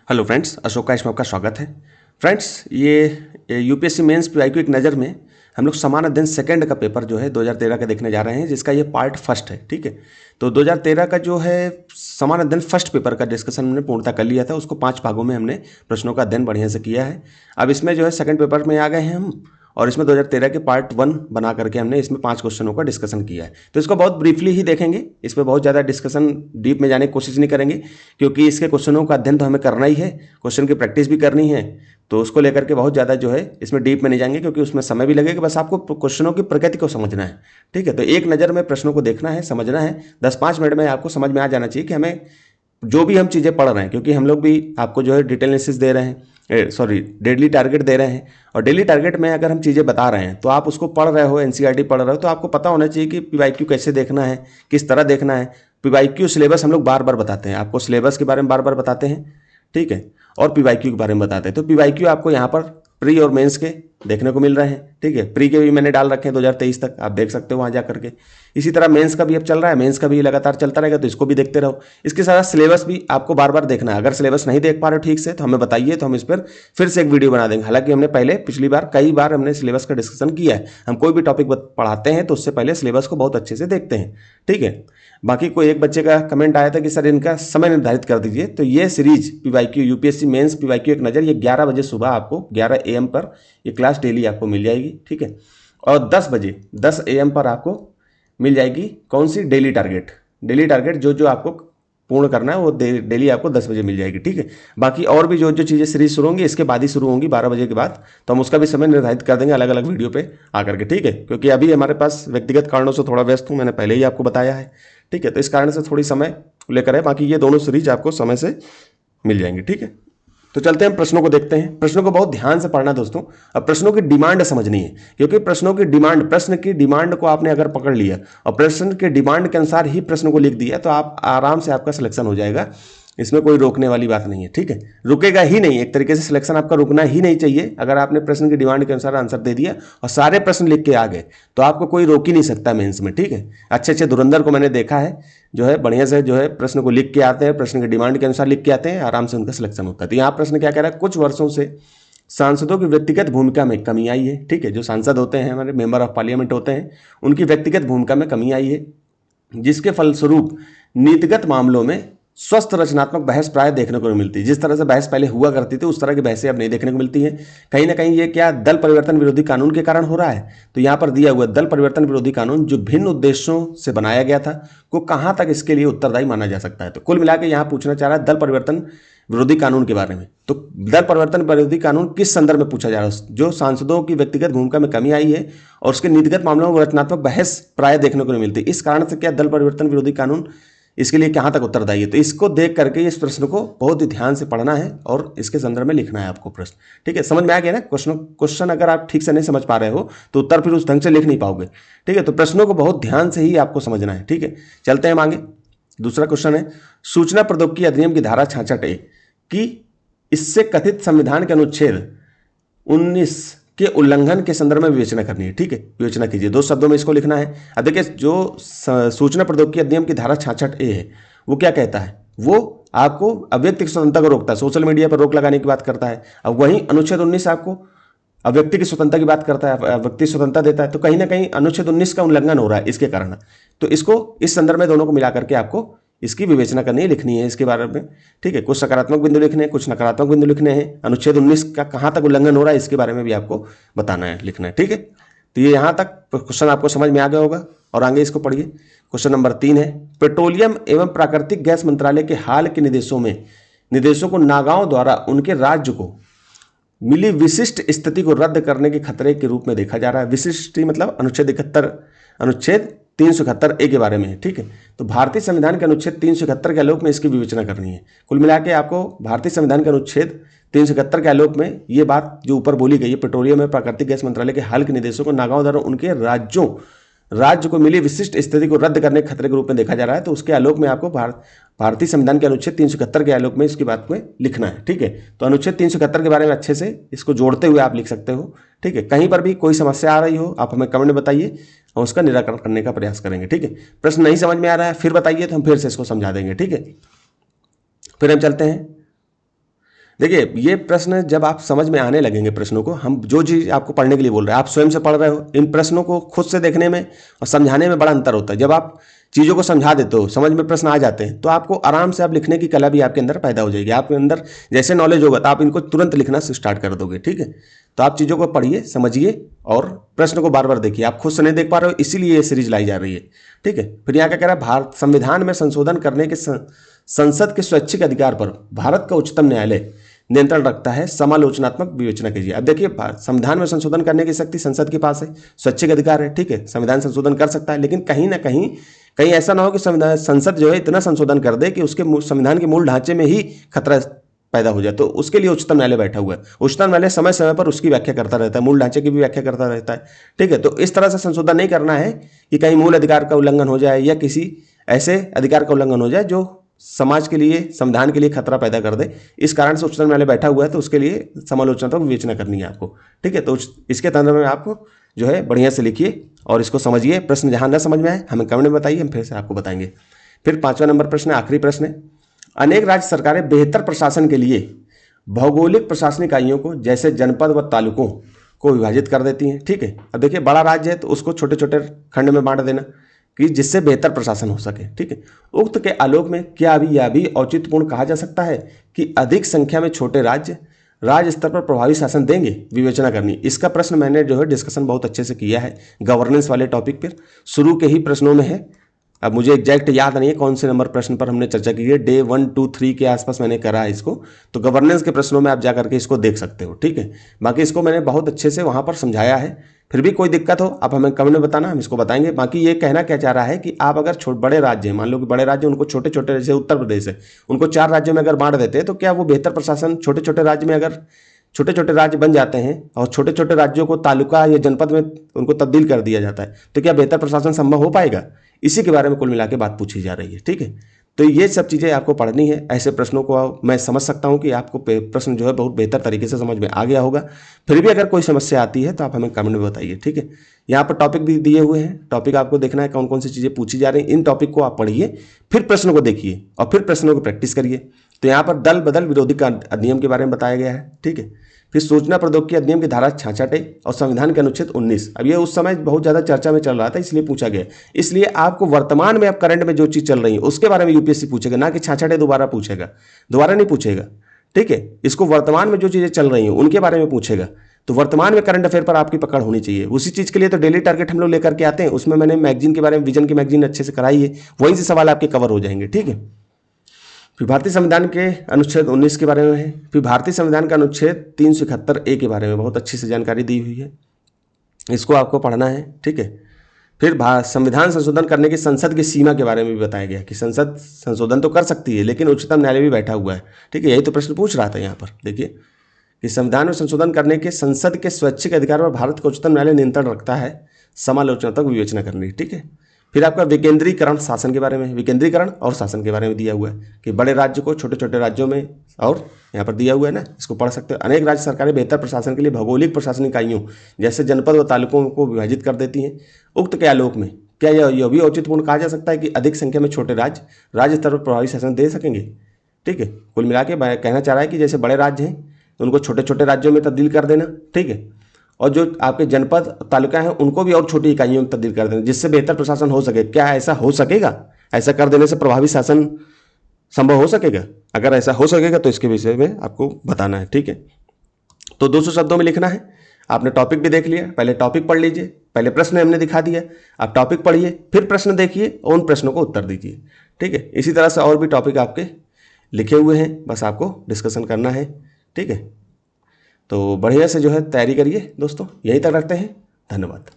Hello friends, Ashok का इसमें आपका स्वागत है। फ्रेंड्स, ये यूपीएससी मेंस पीआईक्यू एक नज़र में हम लोग समान अध्ययन सेकंड का पेपर जो है 2013 का देखने जा रहे हैं, जिसका ये पार्ट फर्स्ट है। ठीक है, तो 2013 का जो है समान अध्ययन फर्स्ट पेपर का डिस्कशन हमने पूर्णता कर लिया था। उसको 5 भागों में हमने प्रश्नों का अध्ययन बढ़िया से किया है। अब इसमें जो है सेकंड पेपर में आ गए हैं हम, और इसमें 2013 के पार्ट 1 बना करके हमने इसमें 5 क्वेश्चनों का डिस्कशन किया है। तो इसको बहुत ब्रीफली ही देखेंगे, इसमें बहुत ज़्यादा डिस्कशन डीप में जाने की कोशिश नहीं करेंगे, क्योंकि इसके क्वेश्चनों का अध्ययन तो हमें करना ही है, क्वेश्चन की प्रैक्टिस भी करनी है। तो उसको लेकर के बहुत ज़्यादा जो है इसमें डीप में नहीं जाएंगे, क्योंकि उसमें समय भी लगेगा। बस आपको क्वेश्चनों की प्रकृति को समझना है। ठीक है, तो एक नज़र में प्रश्नों को देखना है, समझना है। 10-5 मिनट में आपको समझ में आ जाना चाहिए कि हमें जो भी हम चीज़ें पढ़ रहे हैं, क्योंकि हम लोग भी आपको जो है डिटेल एनालिसिस दे रहे हैं, डेली टारगेट दे रहे हैं। और डेली टारगेट में अगर हम चीज़ें बता रहे हैं तो आप उसको पढ़ रहे हो, एनसीईआरटी पढ़ रहे हो, तो आपको पता होना चाहिए कि पीवाईक्यू कैसे देखना है, किस तरह देखना है। पीवाईक्यू सिलेबस हम लोग बार बार बताते हैं, आपको सिलेबस के बारे में बार बार बताते हैं। ठीक है, और पीवाईक्यू के बारे में बताते हैं। तो पीवाईक्यू आपको यहाँ पर प्री और मेंस के देखने को मिल रहे हैं। ठीक है, प्री के भी मैंने डाल रखे हैं 2023 तक, आप देख सकते हो वहाँ जा करके। इसी तरह मेंस का भी अब चल रहा है, मेंस का भी लगातार चलता रहेगा, तो इसको भी देखते रहो। इसके साथ सिलेबस भी आपको बार बार देखना है। अगर सिलेबस नहीं देख पा रहे हो ठीक से तो हमें बताइए, तो हम इस पर फिर से एक वीडियो बना देंगे। हालांकि हमने पहले पिछली बार कई बार हमने सिलेबस का डिस्कशन किया है। हम कोई भी टॉपिक पढ़ाते हैं तो उससे पहले सिलेबस को बहुत अच्छे से देखते हैं। ठीक है, बाकी कोई एक बच्चे का कमेंट आया था कि सर इनका समय निर्धारित कर दीजिए। तो ये series PYQ UPSC mains PYQ एक नज़र, ये 11 बजे सुबह आपको 11 AM पर ये क्लास डेली आपको मिल जाएगी। ठीक है, और 10 बजे 10 AM पर आपको मिल जाएगी कौन सी डेली टारगेट। डेली टारगेट जो जो आपको पूर्ण करना है वो डेली आपको 10 बजे मिल जाएगी। ठीक है, बाकी और भी जो जो चीज़ें सीरीज शुरू होंगी इसके बाद ही शुरू होंगी 12 बजे के बाद, तो हम उसका भी समय निर्धारित कर देंगे अलग अलग वीडियो पे आकर के। ठीक है, क्योंकि अभी हमारे पास व्यक्तिगत कारणों से थोड़ा व्यस्त हूँ, मैंने पहले ही आपको बताया है। ठीक है, तो इस कारण से थोड़ी समय लेकर है, बाकी ये दोनों सीरीज आपको समय से मिल जाएंगे। ठीक है, तो चलते हैं प्रश्नों को देखते हैं। प्रश्नों को बहुत ध्यान से पढ़ना दोस्तों। अब प्रश्नों की डिमांड समझनी है, क्योंकि प्रश्नों की डिमांड, प्रश्न की डिमांड को आपने अगर पकड़ लिया और प्रश्न के डिमांड के अनुसार ही प्रश्न को लिख दिया तो आप आराम से आपका सिलेक्शन हो जाएगा। इसमें कोई रोकने वाली बात नहीं है। ठीक है, रुकेगा ही नहीं, एक तरीके से सिलेक्शन आपका रुकना ही नहीं चाहिए। अगर आपने प्रश्न की डिमांड के अनुसार आंसर दे दिया और सारे प्रश्न लिख के आ गए तो आपको कोई रोक ही नहीं सकता मेंस में। ठीक है, अच्छे अच्छे धुरंधर को मैंने देखा है जो है बढ़िया से जो है प्रश्न को लिख के आते हैं, प्रश्न की डिमांड के अनुसार लिख के आते हैं, आराम से उनका सिलेक्शन होता है। तो यहाँ प्रश्न क्या कह रहा है, कुछ वर्षों से सांसदों की व्यक्तिगत भूमिका में कमी आई है। ठीक है, जो सांसद होते हैं हमारे मेंबर ऑफ पार्लियामेंट होते हैं, उनकी व्यक्तिगत भूमिका में कमी आई है, जिसके फलस्वरूप नीतिगत मामलों में स्वस्थ रचनात्मक बहस प्राय देखने को नहीं मिलती। जिस तरह से बहस पहले हुआ करती थी उस तरह की बहसें अब नहीं देखने को मिलती हैं। कहीं ना कहीं ये क्या दल परिवर्तन विरोधी कानून के कारण हो रहा है। तो यहाँ पर दिया हुआ दल परिवर्तन विरोधी कानून जो भिन्न उद्देश्यों से बनाया गया था को कहाँ तक इसके लिए उत्तरदायी माना जा सकता है। तो कुल मिला के यहाँ पूछना चाह रहा है दल परिवर्तन विरोधी कानून के बारे में। तो दल परिवर्तन विरोधी कानून किस संदर्भ में पूछा जा रहा है, जो सांसदों की व्यक्तिगत भूमिका में कमी आई है और उसके नीतिगत मामलों में रचनात्मक बहस प्राय देखने को नहीं मिलती। इस कारण से क्या दल परिवर्तन विरोधी कानून इसके लिए कहाँ तक उत्तरदायी है। तो इसको देख करके इस प्रश्न को बहुत ही ध्यान से पढ़ना है और इसके संदर्भ में लिखना है आपको प्रश्न। ठीक है, समझ में आ गया ना। क्वेश्चन अगर आप ठीक से नहीं समझ पा रहे हो तो उत्तर फिर उस ढंग से लिख नहीं पाओगे। ठीक है, तो प्रश्नों को बहुत ध्यान से ही आपको समझना है। ठीक है, चलते हैं आगे। दूसरा क्वेश्चन है, सूचना प्रौद्योगिकी अधिनियम की धारा 66A कि इससे कथित संविधान के अनुच्छेद 19 के उल्लंघन के संदर्भ में विवेचना करनी है। ठीक है, विवेचना कीजिए। 2 शब्दों में इसको लिखना है। अब देखिए, जो सूचना प्रौद्योगिकी अधिनियम की धारा 66A है वो क्या कहता है, वो आपको अव्यक्ति की स्वतंत्रता को रोकता है, सोशल मीडिया पर रोक लगाने की बात करता है। अब वहीं अनुच्छेद 19 आपको अव्यक्ति की स्वतंत्रता की बात करता है, व्यक्ति स्वतंत्रता देता है। तो कहीं ना कहीं अनुच्छेद 19 का उल्लंघन हो रहा है इसके कारण। तो इसको इस संदर्भ में दोनों को मिला करके आपको इसकी विवेचना करनी है, लिखनी है इसके बारे में। ठीक है, कुछ सकारात्मक बिंदु लिखने हैं, कुछ नकारात्मक बिंदु लिखने हैं। अनुच्छेद 19 का कहाँ तक उल्लंघन हो रहा है इसके बारे में भी आपको बताना है, लिखना है। ठीक है, तो ये यहाँ तक क्वेश्चन आपको समझ में आ गया होगा। और आगे इसको पढ़िए। क्वेश्चन नंबर 3 है, पेट्रोलियम एवं प्राकृतिक गैस मंत्रालय के हाल के निर्देशों को नागांव द्वारा उनके राज्य को मिली विशिष्ट स्थिति को रद्द करने के खतरे के रूप में देखा जा रहा है। विशिष्ट मतलब अनुच्छेद 371A के बारे में है। ठीक है, तो भारतीय संविधान के अनुच्छेद 371 के आलोक में इसकी विवेचना करनी है। कुल मिला के आपको भारतीय संविधान के अनुच्छेद 371 के आलोक में ये बात जो ऊपर बोली गई है, पेट्रोलियम एवं प्राकृतिक गैस मंत्रालय के हाल के निर्देशों को नागांव द्वारा उनके राज्य को मिली विशिष्ट स्थिति को रद्द करने के खतरे के रूप में देखा जा रहा है। तो उसके आलोक में आपको भारतीय संविधान के अनुच्छेद 371 के आलोक में इसकी बात को लिखना है। ठीक है, तो अनुच्छेद 371 के बारे में अच्छे से इसको जोड़ते हुए आप लिख सकते हो। ठीक है, कहीं पर भी कोई समस्या आ रही हो आप हमें कमेंट में बताइए और उसका निराकरण करने का प्रयास करेंगे। ठीक है, प्रश्न नहीं समझ में आ रहा है फिर बताइए तो हम फिर से इसको समझा देंगे। ठीक है, फिर हम चलते हैं देखिए ये प्रश्न जब आप समझ में आने लगेंगे प्रश्नों को, हम जो चीज़ आपको पढ़ने के लिए बोल रहे हैं आप स्वयं से पढ़ रहे हो, इन प्रश्नों को खुद से देखने में और समझाने में बड़ा अंतर होता है। जब आप चीज़ों को समझा देते हो, समझ में प्रश्न आ जाते हैं, तो आपको आराम से आप लिखने की कला भी आपके अंदर पैदा हो जाएगी। आपके अंदर जैसे नॉलेज होगा तो आप इनको तुरंत लिखना स्टार्ट कर दोगे। ठीक है, तो आप चीज़ों को पढ़िए, समझिए और प्रश्न को बार बार देखिए। आप खुद से नहीं देख पा रहे हो, इसीलिए ये सीरीज लाई जा रही है। ठीक है, फिर यहाँ क्या कह रहा है, भारत संविधान में संशोधन करने के संसद के स्वैच्छिक अधिकार पर भारत का उच्चतम न्यायालय नियंत्रण रखता है, समालोचनात्मक विवेचना कीजिए। अब देखिए संविधान में संशोधन करने की शक्ति संसद के पास है, स्वैच्छिक अधिकार है। ठीक है, संविधान संशोधन कर सकता है, लेकिन कहीं ना कहीं ऐसा ना हो कि संसद जो है इतना संशोधन कर दे कि उसके संविधान के मूल ढांचे में ही खतरा पैदा हो जाए। तो उसके लिए उच्चतम न्यायालय बैठा हुआ है। उच्चतम न्यायालय समय समय पर उसकी व्याख्या करता रहता है, मूल ढांचे की भी व्याख्या करता रहता है। ठीक है, तो इस तरह से संशोधन नहीं करना है कि कहीं मूल अधिकार का उल्लंघन हो जाए या किसी ऐसे अधिकार का उल्लंघन हो जाए जो समाज के लिए, संविधान के लिए खतरा पैदा कर दे। इस कारण से उच्चतम न्यायालय बैठा हुआ है, तो उसके लिए समालोचनात्मक विवेचना करनी है आपको। ठीक है, तो इसके तंत्र में आपको जो है बढ़िया से लिखिए और इसको समझिए। प्रश्न जहां न समझ में आए हमें कमेंट में बताइए, हम फिर से आपको बताएंगे। फिर 5वां नंबर प्रश्न है, आखिरी प्रश्न है। अनेक राज्य सरकारें बेहतर प्रशासन के लिए भौगोलिक प्रशासनिक इकाइयों को जैसे जनपद व तालुकों को विभाजित कर देती हैं। ठीक है, अब देखिए बड़ा राज्य है तो उसको छोटे छोटे खंड में बांट देना कि जिससे बेहतर प्रशासन हो सके। ठीक है, उक्त के आलोक में क्या अभी यह भी औचित्यपूर्ण कहा जा सकता है कि अधिक संख्या में छोटे राज्य स्तर पर प्रभावी शासन देंगे, विवेचना करनी। इसका प्रश्न मैंने जो है डिस्कशन बहुत अच्छे से किया है गवर्नेंस वाले टॉपिक पर, शुरू के ही प्रश्नों में है। अब मुझे एग्जैक्ट याद नहीं है कौन से नंबर प्रश्न पर हमने चर्चा की है, डे 1, 2, 3 के आसपास मैंने करा है इसको। तो गवर्नेंस के प्रश्नों में आप जा करके इसको देख सकते हो। ठीक है, बाकी इसको मैंने बहुत अच्छे से वहां पर समझाया है। फिर भी कोई दिक्कत हो आप हमें कमेंट में बताना, हम इसको बताएंगे। बाकी ये कहना क्या चाह रहा है कि आप अगर बड़े राज्य हैं, मान लो कि बड़े राज्य उनको छोटे छोटे, जैसे उत्तर प्रदेश है, उनको 4 राज्यों में अगर बांट देते हैं तो क्या वो बेहतर प्रशासन छोटे छोटे राज्य में, अगर छोटे छोटे राज्य बन जाते हैं और छोटे छोटे राज्यों को तालुका या जनपद में उनको तब्दील कर दिया जाता है, तो क्या बेहतर प्रशासन संभव हो पाएगा? इसी के बारे में कुल मिला के बात पूछी जा रही है। ठीक है, तो ये सब चीज़ें आपको पढ़नी है। ऐसे प्रश्नों को मैं समझ सकता हूँ कि आपको प्रश्न जो है बहुत बेहतर तरीके से समझ में आ गया होगा। फिर भी अगर कोई समस्या आती है तो आप हमें कमेंट में बताइए। ठीक है, यहाँ पर टॉपिक भी दिए हुए हैं, टॉपिक आपको देखना है कौन कौन सी चीज़ें पूछी जा रही हैं। इन टॉपिक को आप पढ़िए, फिर प्रश्नों को देखिए और फिर प्रश्नों को प्रैक्टिस करिए। तो यहाँ पर दल बदल विरोधी का अधिनियम के बारे में बताया गया है। ठीक है, फिर सूचना प्रौद्योगिकी अधिनियम की धारा 66 और संविधान के अनुच्छेद 19। अब ये उस समय बहुत ज़्यादा चर्चा में चल रहा था, इसलिए पूछा गया। इसलिए आपको वर्तमान में, अब करंट में जो चीज़ चल रही है उसके बारे में यूपीएससी पूछेगा, ना कि 66 दोबारा पूछेगा, दोबारा नहीं पूछेगा। ठीक है, इसको वर्तमान में जो चीज़ें चल रही हैं उनके बारे में पूछेगा। तो वर्तमान में करंट अफेयर पर आपकी पकड़ होनी चाहिए। उसी चीज़ के लिए तो डेली टारगेट हम लोग लेकर के आते हैं। उसमें मैंने मैगजीन के बारे में, विजन की मैगजीन अच्छे से कराई है, वहीं से सवाल आपके कवर हो जाएंगे। ठीक है, फिर भारतीय संविधान के अनुच्छेद 19 के बारे में है। फिर भारतीय संविधान का अनुच्छेद 371A के बारे में बहुत अच्छी से जानकारी दी हुई है, इसको आपको पढ़ना है। ठीक है, फिर संविधान संशोधन करने की संसद की सीमा के बारे में भी बताया गया कि संसद संशोधन तो कर सकती है लेकिन उच्चतम न्यायालय भी बैठा हुआ है। ठीक है, यही तो प्रश्न पूछ रहा था यहाँ पर। देखिए कि संविधान में संशोधन करने के संसद के स्वैच्छिक अधिकार पर भारत का उच्चतम न्यायालय नियंत्रण रखता है, समालोचनात्मक विवेचना करनी। ठीक है, फिर आपका विकेंद्रीकरण शासन के बारे में, विकेंद्रीकरण और शासन के बारे में दिया हुआ है कि बड़े राज्य को छोटे छोटे राज्यों में, और यहाँ पर दिया हुआ है ना, इसको पढ़ सकते हो। अनेक राज्य सरकारें बेहतर प्रशासन के लिए भौगोलिक प्रशासनिक इकाइयों जैसे जनपद व तालुकों को विभाजित कर देती हैं। उक्त के आलोक में क्या यह भी औचित्यपूर्ण कहा जा सकता है कि अधिक संख्या में छोटे राज्य स्तर पर प्रभावी शासन दे सकेंगे? ठीक है, कुल मिला के कहना चाह रहा है कि जैसे बड़े राज्य हैं तो उनको छोटे छोटे राज्यों में तब्दील कर देना। ठीक है, और जो आपके जनपद तालुका हैं उनको भी और छोटी इकाइयों में तब्दील कर देना, जिससे बेहतर प्रशासन हो सके। क्या ऐसा हो सकेगा? ऐसा कर देने से प्रभावी शासन संभव हो सकेगा? अगर ऐसा हो सकेगा तो इसके विषय में आपको बताना है। ठीक है, तो 200 शब्दों में लिखना है। आपने टॉपिक भी देख लिया, पहले टॉपिक पढ़ लीजिए, पहले प्रश्न हमने दिखा दिया, आप टॉपिक पढ़िए, फिर प्रश्न देखिए और उन प्रश्नों को उत्तर दीजिए। ठीक है, इसी तरह से और भी टॉपिक आपके लिखे हुए हैं, बस आपको डिस्कशन करना है। ठीक है, तो बढ़िया से जो है तैयारी करिए दोस्तों। यहीं तक रखते हैं, धन्यवाद।